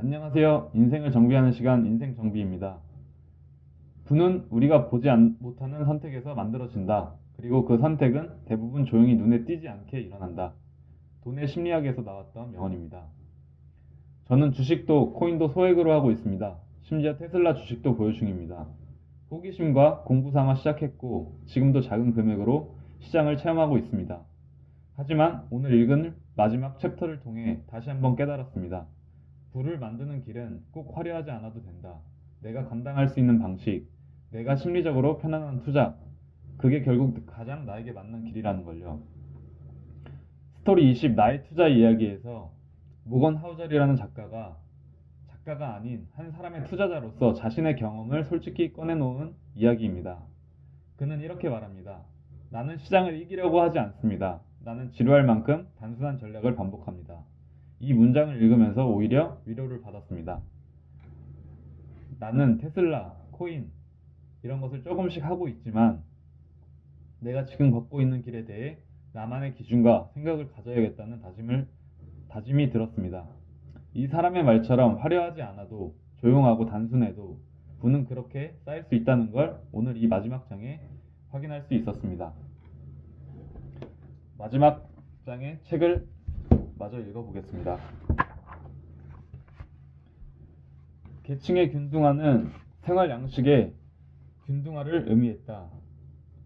안녕하세요. 인생을 정비하는 시간 인생정비입니다. 부는 우리가 못하는 선택에서 만들어진다. 그리고 그 선택은 대부분 조용히 눈에 띄지 않게 일어난다. 돈의 심리학에서 나왔던 명언입니다. 저는 주식도 코인도 소액으로 하고 있습니다. 심지어 테슬라 주식도 보유 중입니다. 호기심과 공부 삼아 시작했고 지금도 작은 금액으로 시장을 체험하고 있습니다. 하지만 오늘 읽은 마지막 챕터를 통해 다시 한번 깨달았습니다. 부를 만드는 길은 꼭 화려하지 않아도 된다. 내가 감당할 수 있는 방식, 내가 심리적으로 편안한 투자, 그게 결국 가장 나에게 맞는 길이라는 걸요. 스토리 20 나의 투자 이야기에서 모건 하우절이라는 작가가 아닌 한 사람의 투자자로서 자신의 경험을 솔직히 꺼내놓은 이야기입니다. 그는 이렇게 말합니다. 나는 시장을 이기려고 하지 않습니다. 나는 지루할 만큼 단순한 전략을 반복합니다. 이 문장을 읽으면서 오히려 위로를 받았습니다. 나는 테슬라, 코인 이런 것을 조금씩 하고 있지만 내가 지금 걷고 있는 길에 대해 나만의 기준과 생각을 가져야겠다는 다짐이 들었습니다. 이 사람의 말처럼 화려하지 않아도 조용하고 단순해도 부는 그렇게 쌓일 수 있다는 걸 오늘 이 마지막 장에 확인할 수 있었습니다. 마지막 장의 책을 마저 읽어보겠습니다. 계층의 균등화는 생활 양식의 균등화를 의미했다.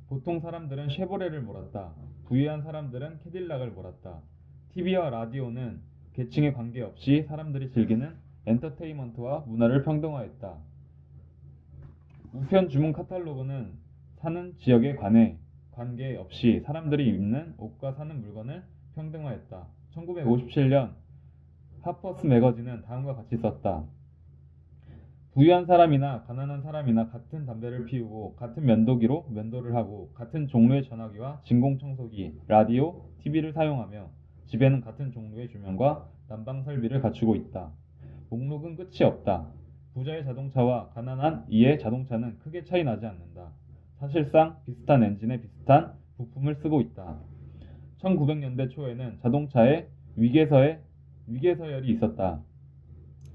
보통 사람들은 쉐보레를 몰았다. 부유한 사람들은 캐딜락을 몰았다. TV와 라디오는 계층에 관계없이 사람들이 즐기는 엔터테인먼트와 문화를 평등화했다. 우편 주문 카탈로그는 사는 지역에 관계없이 사람들이 입는 옷과 사는 물건을 평등화했다. 1957년 하퍼스 매거진은 다음과 같이 썼다. 부유한 사람이나 가난한 사람이나 같은 담배를 피우고 같은 면도기로 면도를 하고 같은 종류의 전화기와 진공청소기, 라디오, TV를 사용하며 집에는 같은 종류의 조명과 난방 설비를 갖추고 있다. 목록은 끝이 없다. 부자의 자동차와 가난한 이의 자동차는 크게 차이 나지 않는다. 사실상 비슷한 엔진에 비슷한 부품을 쓰고 있다. 1900년대 초에는 자동차에 위계서열이 있었다.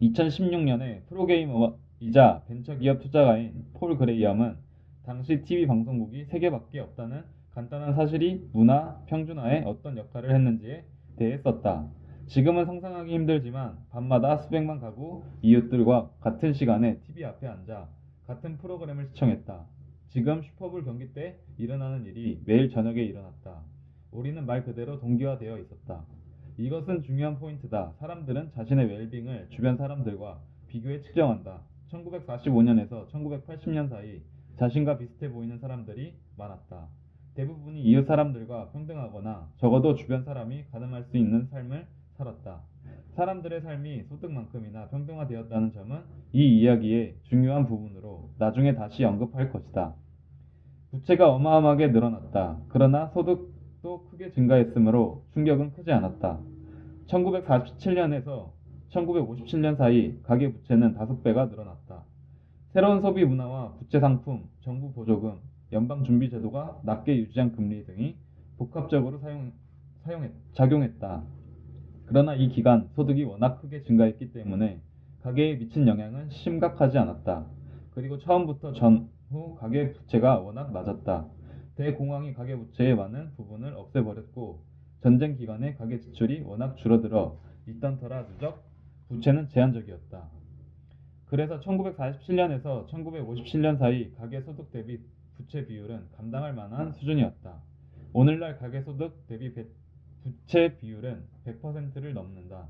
2016년에 프로게이머이자 벤처기업 투자가인 폴 그레이엄은 당시 TV 방송국이 3개밖에 없다는 간단한 사실이 문화 평준화에 어떤 역할을 했는지에 대해 썼다. 지금은 상상하기 힘들지만 밤마다 수백만 가구 이웃들과 같은 시간에 TV 앞에 앉아 같은 프로그램을 시청했다. 지금 슈퍼볼 경기 때 일어나는 일이 매일 저녁에 일어났다. 우리는 말 그대로 동기화되어 있었다. 이것은 중요한 포인트다. 사람들은 자신의 웰빙을 주변 사람들과 비교해 측정한다. 1945년에서 1980년 사이 자신과 비슷해 보이는 사람들이 많았다. 대부분이 이웃 사람들과 평등하거나 적어도 주변 사람이 가늠할 수 있는 삶을 살았다. 사람들의 삶이 소득만큼이나 평등화되었다는 점은 이 이야기의 중요한 부분으로 나중에 다시 언급할 것이다. 부채가 어마어마하게 늘어났다. 그러나 소득도 크게 증가했으므로 충격은 크지 않았다. 1947년에서 1957년 사이 가계부채는 5배가 늘어났다. 새로운 소비 문화와 부채 상품, 정부 보조금, 연방준비제도가 낮게 유지한 금리 등이 복합적으로 작용했다. 그러나 이 기간 소득이 워낙 크게 증가했기 때문에 가계에 미친 영향은 심각하지 않았다. 그리고 처음부터 전후 가계부채가 워낙 낮았다. 대공황이 가계부채의 많은 부분을 없애버렸고 전쟁 기간에 가계 지출이 워낙 줄어들어 있던 터라 누적 부채는 제한적이었다. 그래서 1947년에서 1957년 사이 가계소득 대비 부채 비율은 감당할 만한 수준이었다. 오늘날 가계소득 대비 부채 비율은 100%를 넘는다.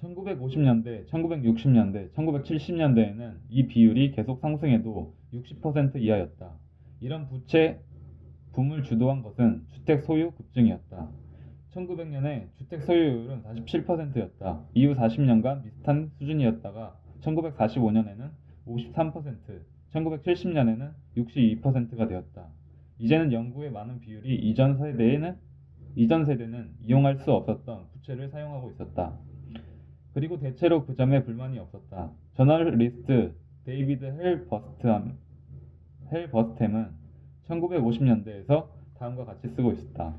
1950년대, 1960년대, 1970년대에는 이 비율이 계속 상승해도 60% 이하였다. 이런 부채 붐을 주도한 것은 주택 소유 급증이었다. 1900년에 주택 소유율은 47%였다. 이후 40년간 비슷한 수준이었다가 1945년에는 53%, 1970년에는 62%가 되었다. 이제는 영국의 많은 비율이 이전 세대는 이용할 수 없었던 부채를 사용하고 있었다. 그리고 대체로 그 점에 불만이 없었다. 저널리스트 데이비드 헬버스템은 1950년대에서 다음과 같이 쓰고 있었다.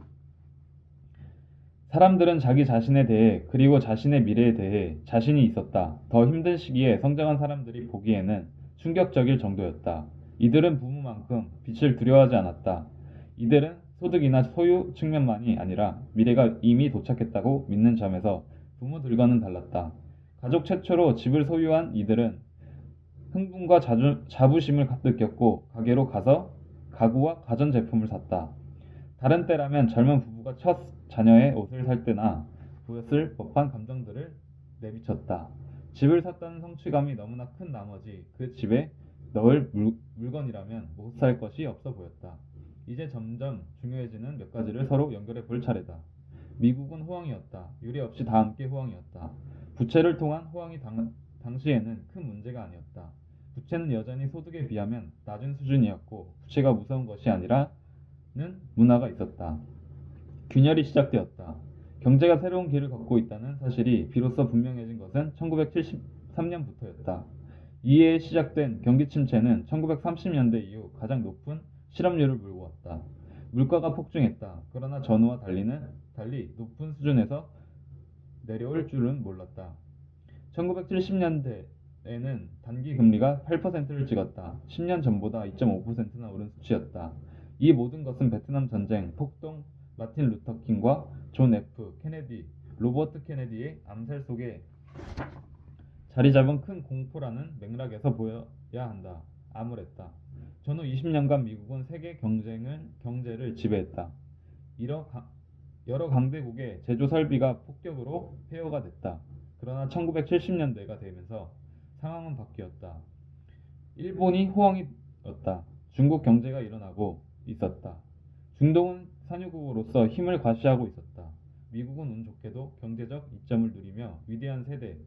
사람들은 자기 자신에 대해 그리고 자신의 미래에 대해 자신이 있었다. 더 힘든 시기에 성장한 사람들이 보기에는 충격적일 정도였다. 이들은 부모만큼 빛을 두려워하지 않았다. 이들은 소득이나 소유 측면만이 아니라 미래가 이미 도착했다고 믿는 점에서 부모들과는 달랐다. 가족 최초로 집을 소유한 이들은 흥분과 자부심을 느꼈고 가게로 가서 가구와 가전제품을 샀다. 다른 때라면 젊은 부부가 첫 자녀의 옷을 살 때나 보였을 법한 감정들을 내비쳤다. 집을 샀다는 성취감이 너무나 큰 나머지 그 집에 넣을 물건이라면 못 살 것이 없어 보였다. 이제 점점 중요해지는 몇 가지를 서로 연결해 볼 차례다. 미국은 호황이었다. 유례 없이 다 함께 호황이었다. 부채를 통한 호황이 당시에는 큰 문제가 아니었다. 부채는 여전히 소득에 비하면 낮은 수준이었고 부채가 무서운 것이 아니라는 문화가 있었다. 균열이 시작되었다. 경제가 새로운 길을 걷고 있다는 사실이 비로소 분명해진 것은 1973년부터였다. 이에 시작된 경기 침체는 1930년대 이후 가장 높은 실업률을 몰고 왔다. 물가가 폭증했다. 그러나 전후와 달리 높은 수준에서 내려올 줄은 몰랐다. 1970년대에는 단기 금리가 8%를 찍었다. 10년 전보다 2.5%나 오른 수치였다. 이 모든 것은 베트남 전쟁, 폭동, 마틴 루터 킹과 존 F. 케네디, 로버트 케네디의 암살 속에 자리 잡은 큰 공포라는 맥락에서 보여야 한다. 암울했다. 전후 20년간 미국은 세계 경제를 지배했다. 여러 강대국의 제조 설비가 폭격으로 폐허가 됐다. 그러나 1970년대가 되면서 상황은 바뀌었다. 일본이 호황이었다. 중국 경제가 일어나고 있었다. 중동은 산유국으로서 힘을 과시하고 있었다. 미국은 운 좋게도 경제적 이점을 누리며 위대한 세대,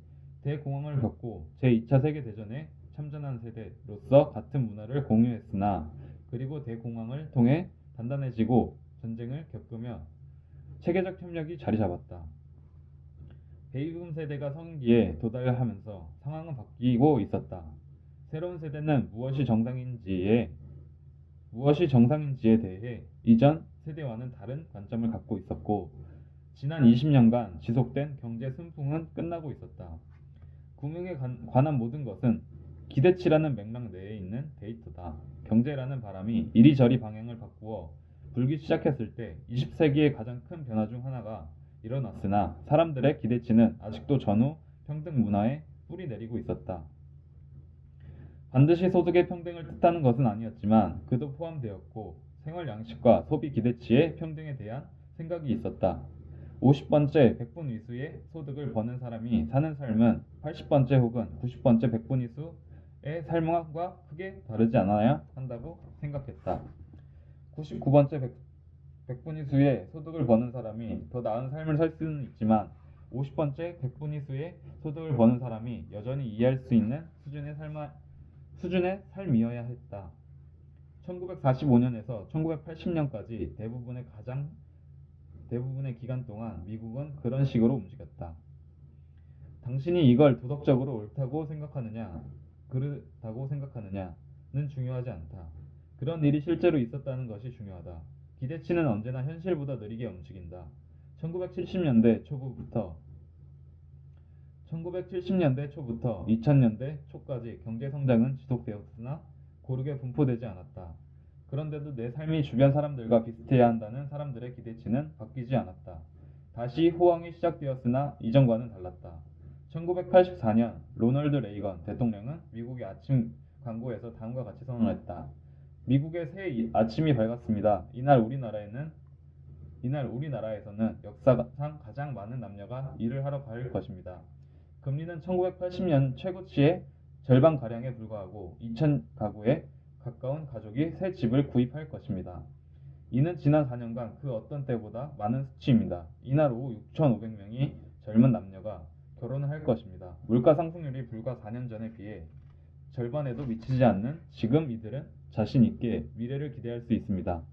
대공황을 겪고 제2차 세계대전에 참전한 세대로서 같은 문화를 공유했으나 그리고 대공황을 통해 단단해지고 전쟁을 겪으며 체계적 협력이 자리 잡았다. 베이비붐 세대가 성인기에 도달하면서 상황은 바뀌고 있었다. 새로운 세대는 무엇이 정상인지에 대해 이전 세대와는 다른 관점을 갖고 있었고 지난 20년간 지속된 경제 순풍은 끝나고 있었다. 금융에 관한 모든 것은 기대치라는 맥락 내에 있는 데이터다. 경제라는 바람이 이리저리 방향을 바꾸어 불기 시작했을 때 20세기의 가장 큰 변화 중 하나가 일어났으나 사람들의 기대치는 아직도 전후 평등 문화에 뿌리 내리고 있었다. 반드시 소득의 평등을 뜻하는 것은 아니었지만 그도 포함되었고 생활 양식과 소비 기대치의 평등에 대한 생각이 있었다. 50번째 100분 위수의 소득을 버는 사람이 사는 삶은 80번째 혹은 90번째 100분 위수의 삶과 크게 다르지 않아야 한다고 생각했다. 99번째 100분 위수의 소득을 버는 사람이 더 나은 삶을 살 수는 있지만 50번째 100분 위수의 소득을 버는 사람이 여전히 이해할 수 있는 수준의 삶이어야 했다. 1945년에서 1980년까지 대부분의 기간 동안 미국은 그런 식으로 움직였다. 당신이 이걸 도덕적으로 옳다고 생각하느냐, 그렇다고 생각하느냐는 중요하지 않다. 그런 일이 실제로 있었다는 것이 중요하다. 기대치는 언제나 현실보다 느리게 움직인다. 1970년대 초부터 2000년대 초까지 경제 성장은 지속되었으나 고르게 분포되지 않았다. 그런데도 내 삶이 주변 사람들과 비슷해야 한다는 사람들의 기대치는 바뀌지 않았다. 다시 호황이 시작되었으나 이전과는 달랐다. 1984년 로널드 레이건 대통령은 미국의 아침 광고에서 다음과 같이 선언했다. 미국의 새 아침이 밝았습니다. 이날 우리나라에서는 역사상 가장 많은 남녀가 일을 하러 갈 것입니다. 금리는 1980년 최고치의 절반가량에 불과하고 2,000가구에 가까운 가족이 새 집을 구입할 것입니다. 이는 지난 4년간 그 어떤 때보다 많은 수치입니다. 이날 오후 6,500명의 젊은 남녀가 결혼을 할 것입니다. 물가 상승률이 불과 4년 전에 비해 절반에도 미치지 않는 지금 이들은 자신 있게 미래를 기대할 수 있습니다.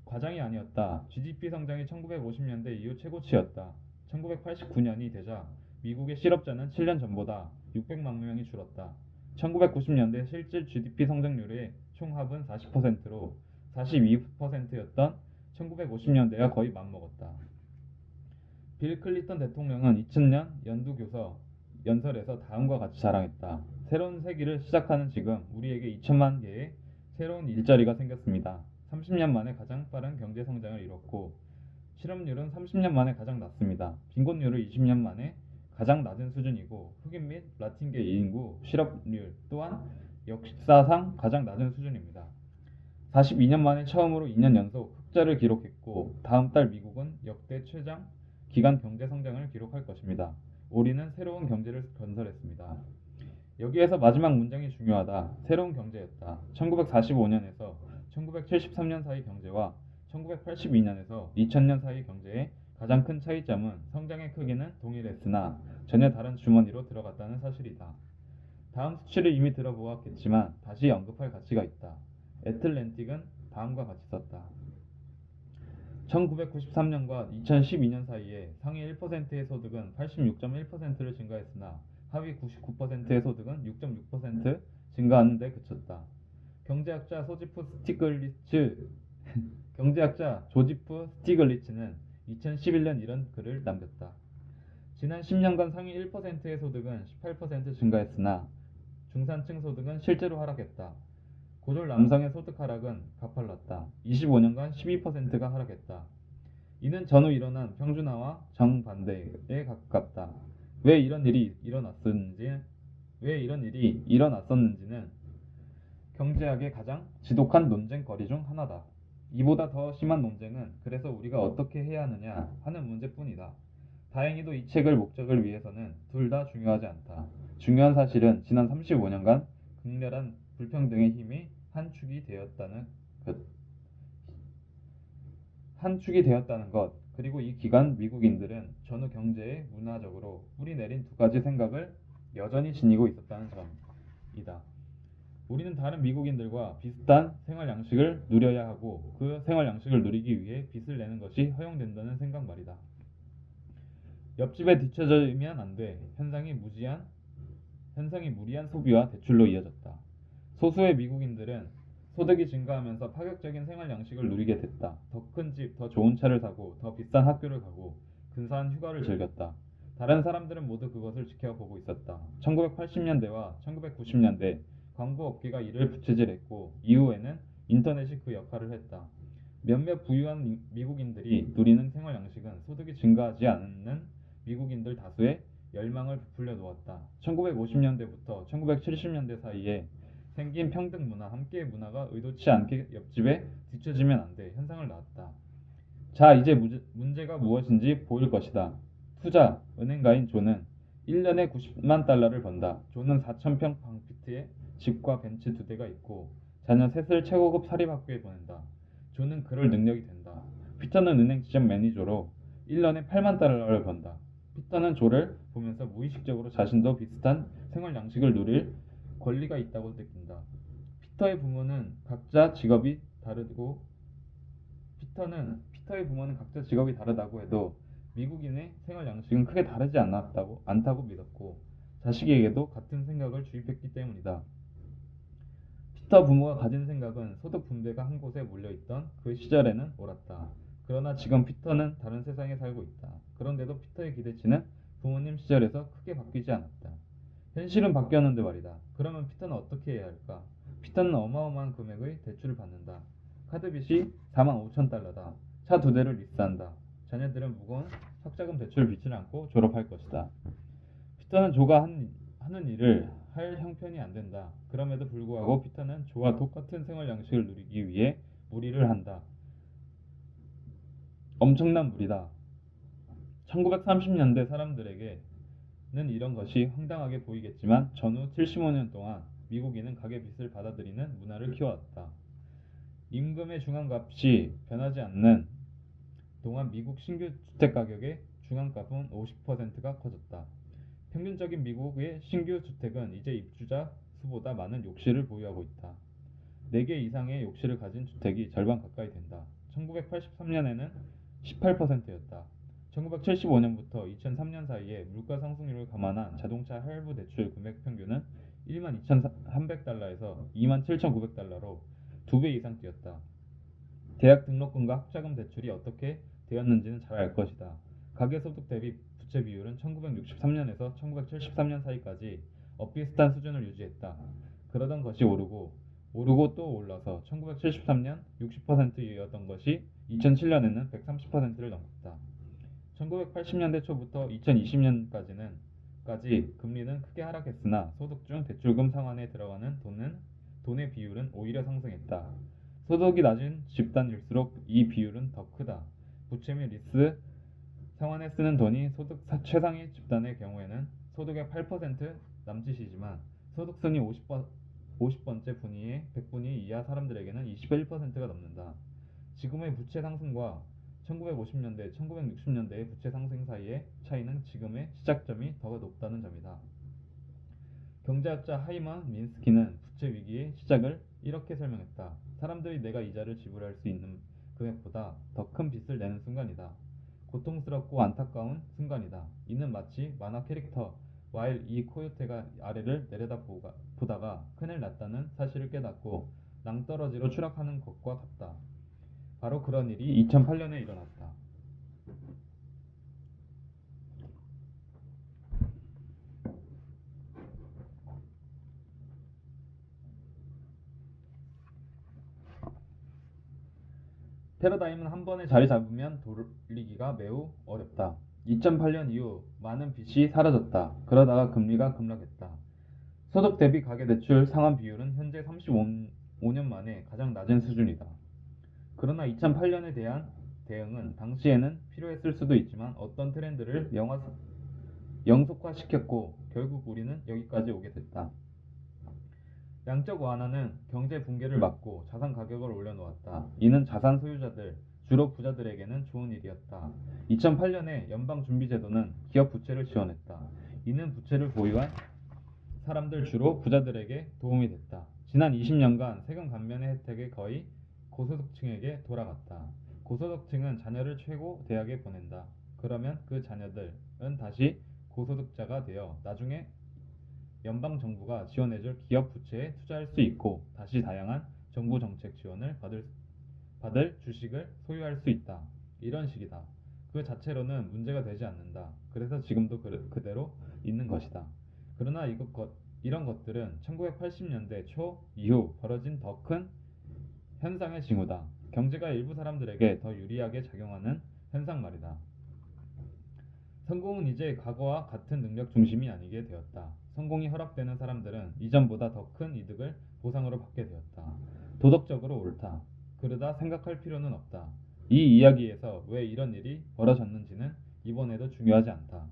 과장이 아니었다. GDP 성장이 1950년대 이후 최고치였다. 1989년이 되자 미국의 실업자는 7년 전보다 600만 명이 줄었다. 1990년대 실질 GDP 성장률의 총합은 40%로 42%였던 1950년대와 거의 맞먹었다. 빌 클린턴 대통령은 2000년 연설에서 다음과 같이 자랑했다. 새로운 세기를 시작하는 지금 우리에게 2천만 개의 새로운 일자리가 생겼습니다. 30년 만에 가장 빠른 경제 성장을 이뤘고 실업률은 30년 만에 가장 낮습니다. 빈곤율은 20년 만에 가장 낮은 수준이고 흑인 및 라틴계 인구 실업률 또한 역사상 가장 낮은 수준입니다. 42년 만에 처음으로 2년 연속 흑자를 기록했고 다음 달 미국은 역대 최장 기간 경제 성장을 기록할 것입니다. 우리는 새로운 경제를 건설했습니다. 여기에서 마지막 문장이 중요하다. 새로운 경제였다. 1945년에서 1973년 사이 경제와 1982년에서 2000년 사이 경제의 가장 큰 차이점은 성장의 크기는 동일했으나 전혀 다른 주머니로 들어갔다는 사실이다. 다음 수치를 이미 들어보았겠지만 다시 언급할 가치가 있다. 애틀랜틱은 다음과 같이 썼다. 1993년과 2012년 사이에 상위 1%의 소득은 86.1%를 증가했으나 하위 99%의 소득은 6.6% 증가하는 데 그쳤다. 경제학자 조지프 스티글리츠는 2011년 이런 글을 남겼다. 지난 10년간 상위 1%의 소득은 18% 증가했으나 중산층 소득은 실제로 하락했다. 고졸 남성의 소득 하락은 가팔랐다. 25년간 12%가 하락했다. 이는 전후 일어난 평준화와 정반대에 가깝다. 왜 이런 일이 일어났었는지는 경제학의 가장 지독한 논쟁거리 중 하나다. 이보다 더 심한 논쟁은 그래서 우리가 어떻게 해야 하느냐 하는 문제뿐이다. 다행히도 이 책을 목적을 위해서는 둘 다 중요하지 않다. 중요한 사실은 지난 35년간 극렬한 불평등의 힘이 한 축이 되었다는 것, 그리고 이 기간 미국인들은 전후 경제에 문화적으로 뿌리 내린 두 가지 생각을 여전히 지니고 있었다는 점이다. 우리는 다른 미국인들과 비슷한 생활 양식을 누려야 하고 그 생활 양식을 누리기 위해 빚을 내는 것이 허용된다는 생각 말이다. 옆집에 뒤처지면 안 돼. 현상이 무리한 소비와 대출로 이어졌다. 소수의 미국인들은 소득이 증가하면서 파격적인 생활 양식을 누리게 됐다. 더 큰 집, 더 좋은 차를 사고 더 비싼 학교를 가고 근사한 휴가를 즐겼다. 다른 사람들은 모두 그것을 지켜보고 있었다. 1980년대와 1990년대 광고 업계가 이를 부채질했고 이후에는 인터넷이 그 역할을 했다. 몇몇 부유한 미국인들이 누리는 생활 양식은 소득이 증가하지 않는 미국인들 다수의 열망을 부풀려 놓았다. 1950년대부터 1970년대 사이에 생긴 평등 문화, 함께의 문화가 의도치 않게 옆집에 뒤처지면 안 돼 현상을 낳았다. 자, 이제 문제가 무엇인지 보일 것이다. 투자, 은행가인 존은 1년에 90만 달러를 번다. 존은 4,000평 방피트에 집과 벤츠 2대가 있고 자녀 셋을 최고급 사립학교에 보낸다. 존은 그럴 능력이 된다. 피터는 은행 지점 매니저로 1년에 8만 달러를 번다. 피터는 조를 보면서 무의식적으로 자신도 비슷한 생활 양식을 누릴 권리가 있다고 느낀다. 피터의 부모는 각자 직업이 다르다고 해도 미국인의 생활 양식은 크게 다르지 않다고 믿었고 자식에게도 같은 생각을 주입했기 때문이다. 피터 부모가 가진 생각은 소득 분배가 한 곳에 몰려있던 그 시절에는 옳았다. 그러나 지금 피터는 다른 세상에 살고 있다. 그런데도 피터의 기대치는 부모님 시절에서 크게 바뀌지 않았다. 현실은 바뀌었는데 말이다. 그러면 피터는 어떻게 해야 할까? 피터는 어마어마한 금액의 대출을 받는다. 카드빚이 45,000달러다. 차 2대를 리스한다. 자녀들은 무거운 학자금 대출을 빚지 않고 졸업할 것이다. 피터는 조가 하는 일을 할 형편이 안 된다. 그럼에도 불구하고 피터는 조와 똑같은 생활 양식을 누리기 위해 무리를 한다. 엄청난 무리다. 1930년대 사람들에게는 이런 것이 황당하게 보이겠지만 전후 75년 동안 미국인은 가계빚을 받아들이는 문화를 키워왔다. 임금의 중앙값이 변하지 않는 동안 미국 신규 주택가격의 중앙값은 50%가 커졌다. 평균적인 미국의 신규 주택은 이제 입주자 수보다 많은 욕실을 보유하고 있다. 4개 이상의 욕실을 가진 주택이 절반 가까이 된다. 1983년에는 18%였다. 1975년부터 2003년 사이에 물가 상승률을 감안한 자동차 할부 대출 금액 평균은 12,300달러에서 27,900달러로 2배 이상 뛰었다. 대학 등록금과 학자금 대출이 어떻게 되었는지는 잘 알 것이다. 가계소득 대비 부채 비율은 1963년에서 1973년 사이까지 엇비슷한 수준을 유지했다. 그러던 것이 오르고 또 올라서 1973년 60%였던 것이 2007년에는 130%를 넘었다. 1980년대 초부터 2020년까지 금리는 크게 하락했으나 소득 중 대출금 상환에 들어가는 돈의 비율은 오히려 상승했다. 소득이 낮은 집단일수록 이 비율은 더 크다. 부채 및 리스 상환에 쓰는 돈이 소득 최상위 집단의 경우에는 소득의 8% 남짓이지만 소득 순위 50번째 분위의 100분위 이하 사람들에게는 21%가 넘는다. 지금의 부채 상승과 1950년대, 1960년대의 부채 상승 사이의 차이는 지금의 시작점이 더 높다는 점이다. 경제학자 하이먼 민스키는 부채 위기의 시작을 이렇게 설명했다. 사람들이 내가 이자를 지불할 수 있는 금액보다 더 큰 빚을 내는 순간이다. 고통스럽고 안타까운 순간이다. 이는 마치 만화 캐릭터 와일 이 코요테가 아래를 내려다보다가 큰일 났다는 사실을 깨닫고 낭떠러지로 추락하는 것과 같다. 바로 그런 일이 2008년에 일어났다. 패러다임은 한 번에 자리 잡으면 돌리기가 매우 어렵다. 2008년 이후 많은 빚이 사라졌다. 그러다가 금리가 급락했다. 소득 대비 가계대출 상환 비율은 현재 35년 만에 가장 낮은 수준이다. 그러나 2008년에 대한 대응은 당시에는 필요했을 수도 있지만 어떤 트렌드를 영속화시켰고 결국 우리는 여기까지 오게 됐다. 양적 완화는 경제 붕괴를 막고 자산 가격을 올려놓았다. 이는 자산 소유자들, 주로 부자들에게는 좋은 일이었다. 2008년에 연방준비제도는 기업 부채를 지원했다. 이는 부채를 보유한 사람들 주로 부자들에게 도움이 됐다. 지난 20년간 세금 감면의 혜택이 거의 고소득층에게 돌아갔다. 고소득층은 자녀를 최고 대학에 보낸다. 그러면 그 자녀들은 다시 고소득자가 되어 나중에 연방정부가 지원해줄 기업 부채에 투자할 수 있고 다시 다양한 정부 정책 지원을 받을 주식을 소유할 수 있다. 이런 식이다. 그 자체로는 문제가 되지 않는다. 그래서 지금도 그대로 있는 것이다. 그러나 이런 것들은 1980년대 초 이후 벌어진 더 큰 현상의 징후다. 경제가 일부 사람들에게 더 유리하게 작용하는 현상 말이다. 성공은 이제 과거와 같은 능력 중심이 아니게 되었다. 성공이 허락되는 사람들은 이전보다 더 큰 이득을 보상으로 받게 되었다. 도덕적으로 옳다. 그러다 생각할 필요는 없다. 이 이야기에서 왜 이런 일이 벌어졌는지는 이번에도 중요하지 않다.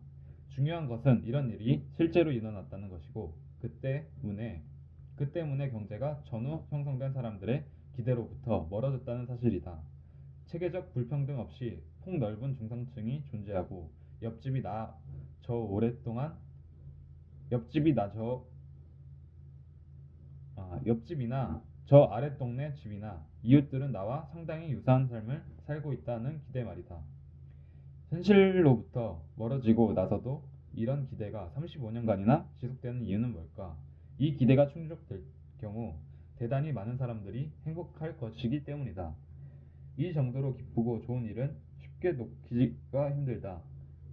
중요한 것은 이런 일이 실제로 일어났다는 것이고 그 때문에 경제가 전후 형성된 사람들의 기대로부터 멀어졌다는 사실이다. 체계적 불평등 없이 폭넓은 중산층이 존재하고 옆집이나 저 아랫동네 집이나 이웃들은 나와 상당히 유사한 삶을 살고 있다는 기대 말이다. 현실로부터 멀어지고 나서도 이런 기대가 35년간이나 지속되는 이유는 뭘까? 이 기대가 충족될 경우 대단히 많은 사람들이 행복할 것이기 때문이다. 이 정도로 기쁘고 좋은 일은 쉽게 놓기가 힘들다.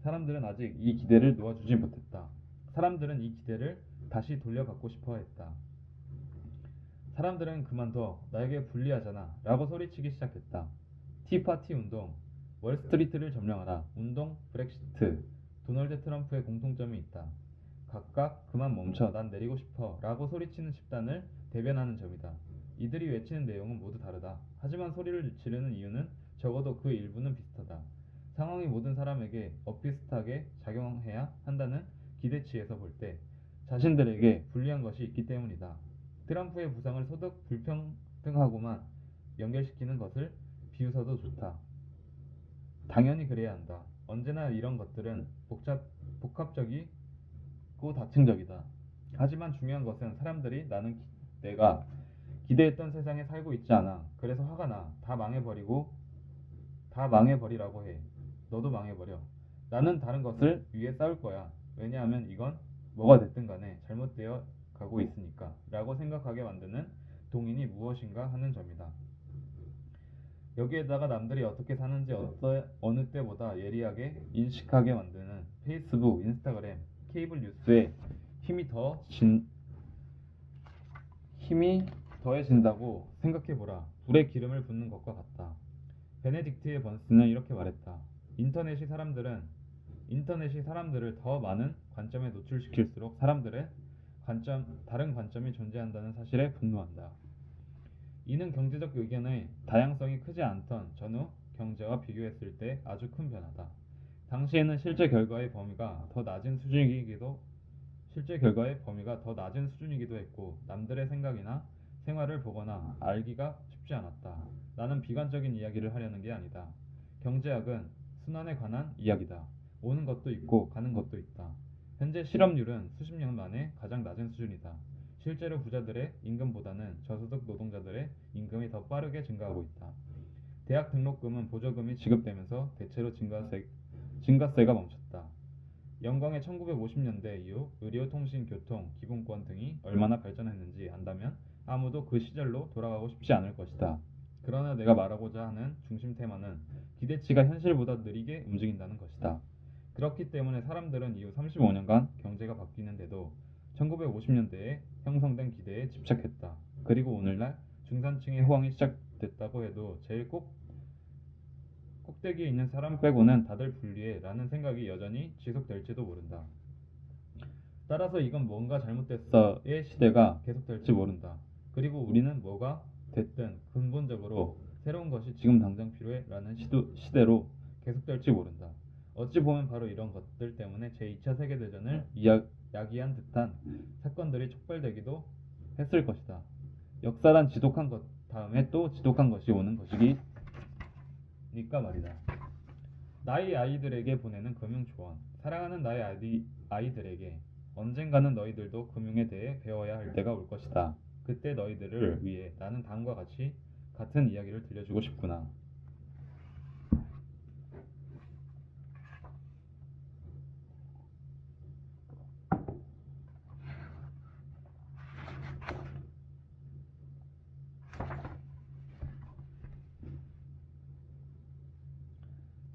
사람들은 아직 이 기대를 놓아주지 못했다. 사람들은 이 기대를 다시 돌려받고 싶어 했다. 사람들은 그만둬. 나에게 불리하잖아. 라고 소리치기 시작했다. 티파티 운동, 월스트리트를 점령하라, 운동, 브렉시트, 도널드 트럼프의 공통점이 있다. 각각 그만 멈춰. 난 내리고 싶어. 라고 소리치는 집단을 대변하는 점이다. 이들이 외치는 내용은 모두 다르다. 하지만 소리를 지르는 이유는 적어도 그 일부는 비슷하다. 상황이 모든 사람에게 엇비슷하게 작용해야 한다는 기대치에서 볼 때 자신들에게 불리한 것이 있기 때문이다. 트럼프의 부상을 소득 불평등하고만 연결시키는 것을 비웃어도 좋다. 당연히 그래야 한다. 언제나 이런 것들은 복합적이고 다층적이다. 하지만 중요한 것은 사람들이 내가 기대했던 세상에 살고 있지 않아. 그래서 화가 나. 다 망해버리라고 해. 너도 망해버려. 나는 다른 것을 위해 싸울 거야. 왜냐하면 이건 뭐가 됐든 간에 잘못되어 가고 있으니까 라고 생각하게 만드는 동인이 무엇인가 하는 점이다. 여기에다가 남들이 어떻게 사는지 어느 때보다 예리하게 인식하게 만드는 페이스북, 인스타그램, 케이블 뉴스에 힘이 더해진다고 생각해보라. 불에 기름을 붓는 것과 같다. 베네딕트 번스는 이렇게 말했다. 인터넷이 사람들을 더 많은 관점에 노출시킬수록 다른 관점이 존재한다는 사실에 분노한다. 이는 경제적 의견의 다양성이 크지 않던 전후 경제와 비교했을 때 아주 큰 변화다. 당시에는 실제 결과의 범위가 더 낮은 수준이기도 했고 남들의 생각이나 생활을 보거나 알기가 쉽지 않았다. 나는 비관적인 이야기를 하려는 게 아니다. 경제학은 순환에 관한 이야기다. 오는 것도 있고 가는 것도 있다. 현재 실업률은 수십 년 만에 가장 낮은 수준이다. 실제로 부자들의 임금보다는 저소득 노동자들의 임금이 더 빠르게 증가하고 있다. 대학 등록금은 보조금이 지급되면서 대체로 증가세가 멈췄다. 영광의 1950년대 이후 의료, 통신, 교통, 기본권 등이 얼마나 발전했는지 안다면 아무도 그 시절로 돌아가고 싶지 않을 것이다. 그러나 내가 말하고자 하는 중심 테마는 기대치가 현실보다 느리게 움직인다는 것이다. 그렇기 때문에 사람들은 이후 35년간 경제가 바뀌는데도 1950년대에 형성된 기대에 집착했다. 그리고 오늘날 중산층의 호황이 시작됐다고 해도 제일 꼭대기에 있는 사람 빼고는 다들 불리해 라는 생각이 여전히 지속될지도 모른다. 따라서 이건 뭔가 잘못됐어의 시대가 계속될지 모른다. 그리고 우리는 뭐가 됐든 근본적으로 새로운 것이 지금 당장 필요해 라는 시대로 계속될지 모른다. 어찌 보면 바로 이런 것들 때문에 제2차 세계대전을 야기한 듯한 사건들이 촉발되기도 했을 것이다. 역사란 지독한 것 다음에 또 지독한 것이 오는 것이니까 말이다. 나의 아이들에게 보내는 금융조언. 사랑하는 나의 아이들에게 언젠가는 너희들도 금융에 대해 배워야 할 때가 올 것이다. 그때 너희들을 위해 나는 다음과 같은 이야기를 들려주고 싶구나.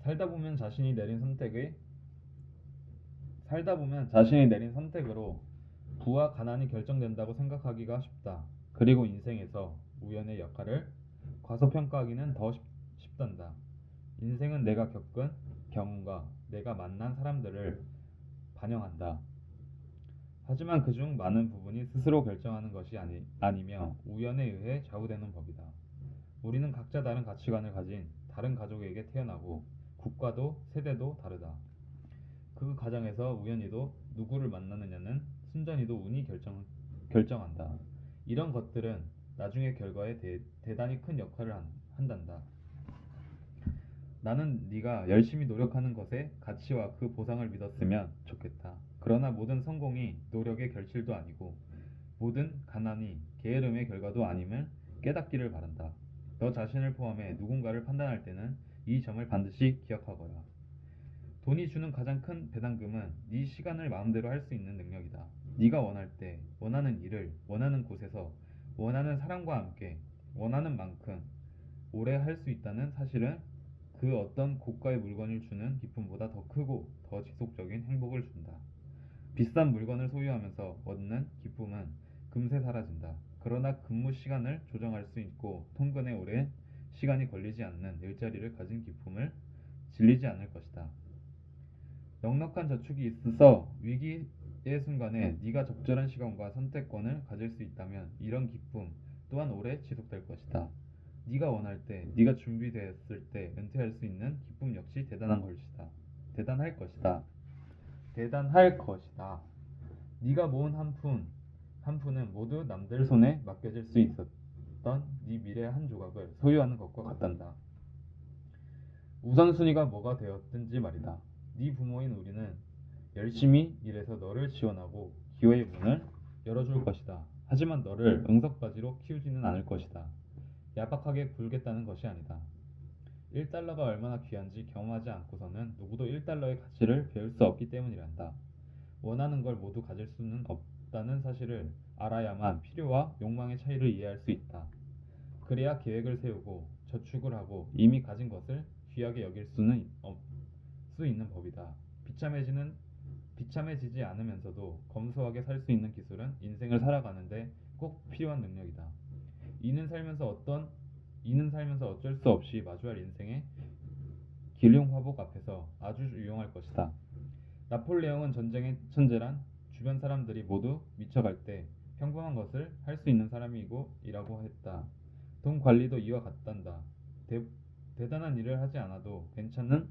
살다 보면 자신이 내린 선택으로 부와 가난이 결정된다고 생각하기가 쉽다. 그리고 인생에서 우연의 역할을 과소평가하기는 더 쉽단다. 인생은 내가 겪은 경험과 내가 만난 사람들을 반영한다. 하지만 그중 많은 부분이 스스로 결정하는 것이 아니며 우연에 의해 좌우되는 법이다. 우리는 각자 다른 가치관을 가진 다른 가족에게 태어나고 국가도 세대도 다르다. 그 과정에서 우연히도 누구를 만나느냐는 순전히도 운이 결정한다. 이런 것들은 나중의 결과에 대단히 큰 역할을 한단다. 나는 네가 열심히 노력하는 것의 가치와 그 보상을 믿었으면 좋겠다. 그러나 모든 성공이 노력의 결실도 아니고 모든 가난이 게으름의 결과도 아님을 깨닫기를 바란다. 너 자신을 포함해 누군가를 판단할 때는 이 점을 반드시 기억하거라. 돈이 주는 가장 큰 배당금은 네 시간을 마음대로 할 수 있는 능력이다. 네가 원할 때, 원하는 일을, 원하는 곳에서, 원하는 사람과 함께, 원하는 만큼 오래 할 수 있다는 사실은 그 어떤 고가의 물건을 주는 기쁨보다 더 크고 더 지속적인 행복을 준다. 비싼 물건을 소유하면서 얻는 기쁨은 금세 사라진다. 그러나 근무 시간을 조정할 수 있고 통근에 오래 시간이 걸리지 않는 일자리를 가진 기쁨을 질리지 않을 것이다. 넉넉한 저축이 있어 위기의 순간에 네가 적절한 시간과 선택권을 가질 수 있다면 이런 기쁨 또한 오래 지속될 것이다. 네가 원할 때, 네가 준비되었을 때 은퇴할 수 있는 기쁨 역시 대단할 것이다. 네가 모은 한 푼은 모두 남들 손에 맡겨질 수 있었던 네 미래의 한 조각을 소유하는 것과 같단다. 우선순위가 뭐가 되었든지 말이다. 네 부모인 우리는 열심히 일해서 너를 지원하고 기회의 문을 열어줄 것이다. 하지만 너를 응석바지로 키우지는 않을 것이다. 야박하게 굴겠다는 것이 아니다. 1달러가 얼마나 귀한지 경험하지 않고서는 누구도 1달러의 가치를 배울 수 없기 때문이란다. 원하는 걸 모두 가질 수는 없다는 사실을 알아야만 필요와 욕망의 차이를 이해할 수 있다. 그래야 계획을 세우고 저축을 하고 이미 가진 것을 귀하게 여길 수 있는 법이다. 비참해지지 않으면서도 검소하게 살 수 있는 기술은 인생을 살아가는데 꼭 필요한 능력이다. 이는 살면서 어쩔 수 없이 마주할 인생의 기륭화복 앞에서 아주 유용할 것이다. 나폴레옹은 전쟁의 천재란 주변 사람들이 모두 미쳐갈 때 평범한 것을 할 수 있는 사람이라고 했다. 돈 관리도 이와 같단다. 대단한 일을 하지 않아도 괜찮은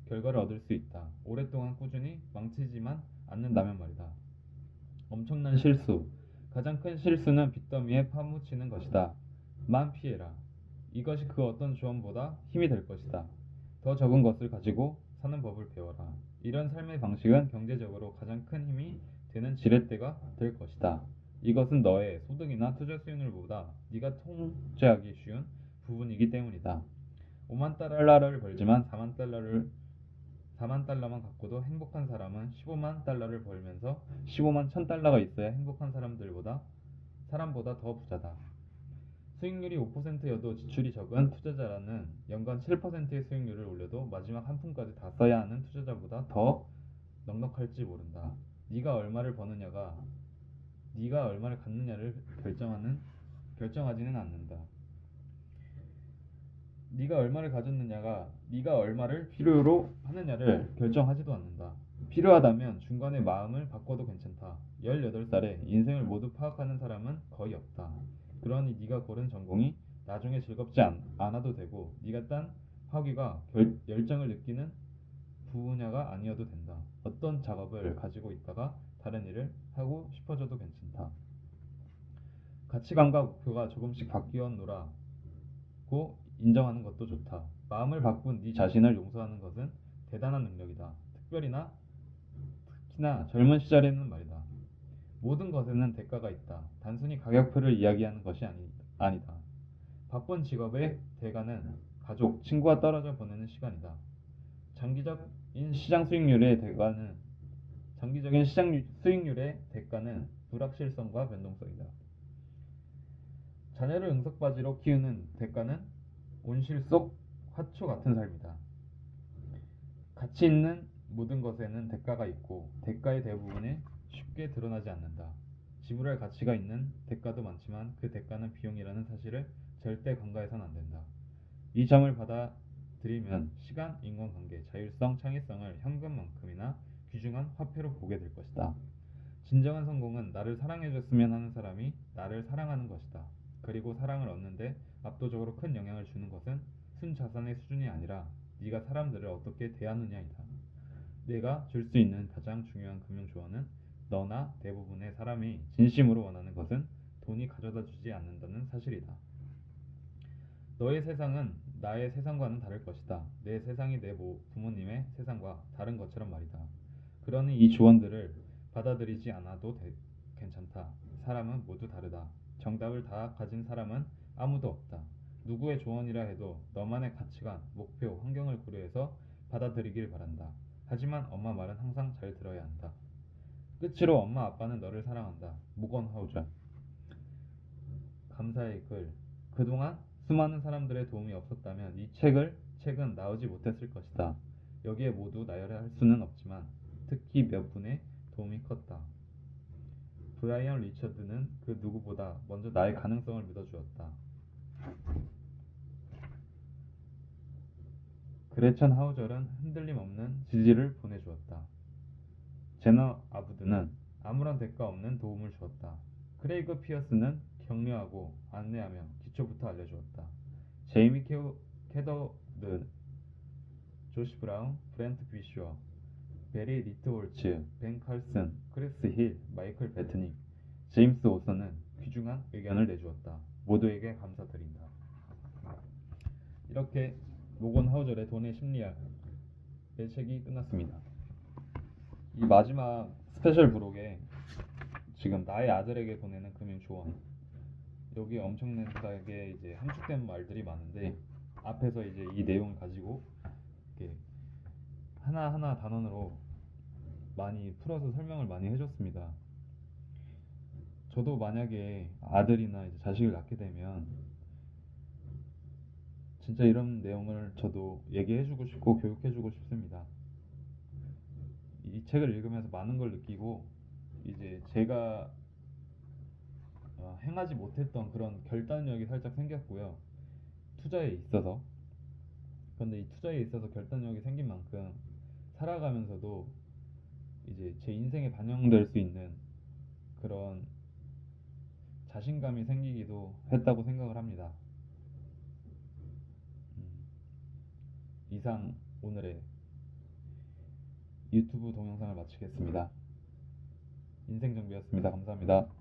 결과를 얻을 수 있다. 오랫동안 꾸준히 망치지만 않는다면 말이다. 엄청난 실수. 가장 큰 실수는 빚더미에 파묻히는 것이다. 만 피해라. 이것이 그 어떤 조언보다 힘이 될 것이다. 더 적은 것을 가지고 사는 법을 배워라. 이런 삶의 방식은 경제적으로 가장 큰 힘이 되는 지렛대가 될 것이다. 이것은 너의 소득이나 투자 수익률보다 네가 통제하기 쉬운 부분이기 때문이다. 5만 달러를 벌지만 4만 달러만 갖고도 행복한 사람은 15만 달러를 벌면서 15만 1000달러가 있어야 행복한 사람보다 더 부자다. 수익률이 5%여도 지출이 적은 투자자라는 연간 7%의 수익률을 올려도 마지막 한 푼까지 다 써야 하는 투자자보다 더 넉넉할지 모른다. 네가 얼마를 갖느냐를 결정하지는 않는다. 네가 얼마를 가졌느냐가 네가 얼마를 필요로 하느냐를 결정하지도 않는다. 필요하다면 중간에 마음을 바꿔도 괜찮다. 18살에 인생을 모두 파악하는 사람은 거의 없다. 그러니 네가 고른 전공이 나중에 즐겁지 않아도 되고 네가 딴 학위가 열정을 느끼는 분야가 아니어도 된다. 어떤 작업을 가지고 있다가 다른 일을 하고 싶어져도 괜찮다. 가치관과 목표가 조금씩 바뀌었노라고 인정하는 것도 좋다. 마음을 바꾼 네 자신을 용서하는 것은 대단한 능력이다. 특히나 젊은 시절에는 말이다. 모든 것에는 대가가 있다. 단순히 가격표를 이야기하는 것이 아니다. 바쁜 직업의 대가는 가족, 친구와 떨어져 보내는 시간이다. 장기적인 시장 수익률의 대가는 불확실성과 변동성이다. 자녀를 응석바지로 키우는 대가는 온실 속 화초 같은 삶이다. 가치 있는 모든 것에는 대가가 있고 대가의 대부분이 쉽게 드러나지 않는다. 지불할 가치가 있는 대가도 많지만 그 대가는 비용이라는 사실을 절대 간과해서는 안 된다. 이 점을 받아들이면 시간, 인간관계, 자율성, 창의성을 현금만큼이나 귀중한 화폐로 보게 될 것이다. 진정한 성공은 나를 사랑해줬으면 하는 사람이 나를 사랑하는 것이다. 그리고 사랑을 얻는데 압도적으로 큰 영향을 주는 것은 순자산의 수준이 아니라 네가 사람들을 어떻게 대하느냐이다. 내가 줄 수 있는 가장 중요한 금융조언은 너나 대부분의 사람이 진심으로 원하는 것은 돈이 가져다 주지 않는다는 사실이다. 너의 세상은 나의 세상과는 다를 것이다. 내 세상이 내 부모님의 세상과 다른 것처럼 말이다. 그러니 이 조언들을 받아들이지 않아도 괜찮다. 사람은 모두 다르다. 정답을 다 가진 사람은 아무도 없다. 누구의 조언이라 해도 너만의 가치관, 목표, 환경을 고려해서 받아들이길 바란다. 하지만 엄마 말은 항상 잘 들어야 한다. 끝으로 엄마 아빠는 너를 사랑한다. 모건 하우전. 감사의 글. 그동안 수많은 사람들의 도움이 없었다면 이 책은 나오지 못했을 것이다. 여기에 모두 나열할 수는 없지만 특히 몇 분의 도움이 컸다. 브라이언 리처드는 그 누구보다 먼저 나의 가능성을 믿어주었다. 그레천 하우절은 흔들림 없는 지지를 보내주었다. 제너 아부드는 아무런 대가 없는 도움을 주었다. 크레이그 피어스는 격려하고 안내하며 기초부터 알려주었다. 제이미 캐더드, 조시 브라운, 브렌트 비슈어, 베리 리트홀츠, 벤 칼슨, 크리스 힐, 마이클 베트닉, 제임스 오선은 귀중한 의견을 내주었다. 모두에게 감사드린다. 이렇게 모건 하우절의 돈의 심리학의 책이 끝났습니다. 이 마지막 스페셜 부록에 지금 나의 아들에게 보내는 금융 조언, 여기 엄청나게 이제 함축된 말들이 많은데 앞에서 이제 이 내용을 가지고 이렇게 하나하나 단원으로 많이 풀어서 설명을 많이 해줬습니다. 저도 만약에 아들이나 이제 자식을 낳게 되면 진짜 이런 내용을 저도 얘기해주고 싶고 교육해주고 싶습니다. 이 책을 읽으면서 많은 걸 느끼고 이제 제가 행하지 못했던 그런 결단력이 살짝 생겼고요. 투자에 있어서. 그런데 이 투자에 있어서 결단력이 생긴 만큼 살아가면서도 이제 제 인생에 반영될 수 있는 그런 자신감이 생기기도 했다고 생각을 합니다. 음, 이상 오늘의 유튜브 동영상을 마치겠습니다. 인생정비였습니다. 감사합니다.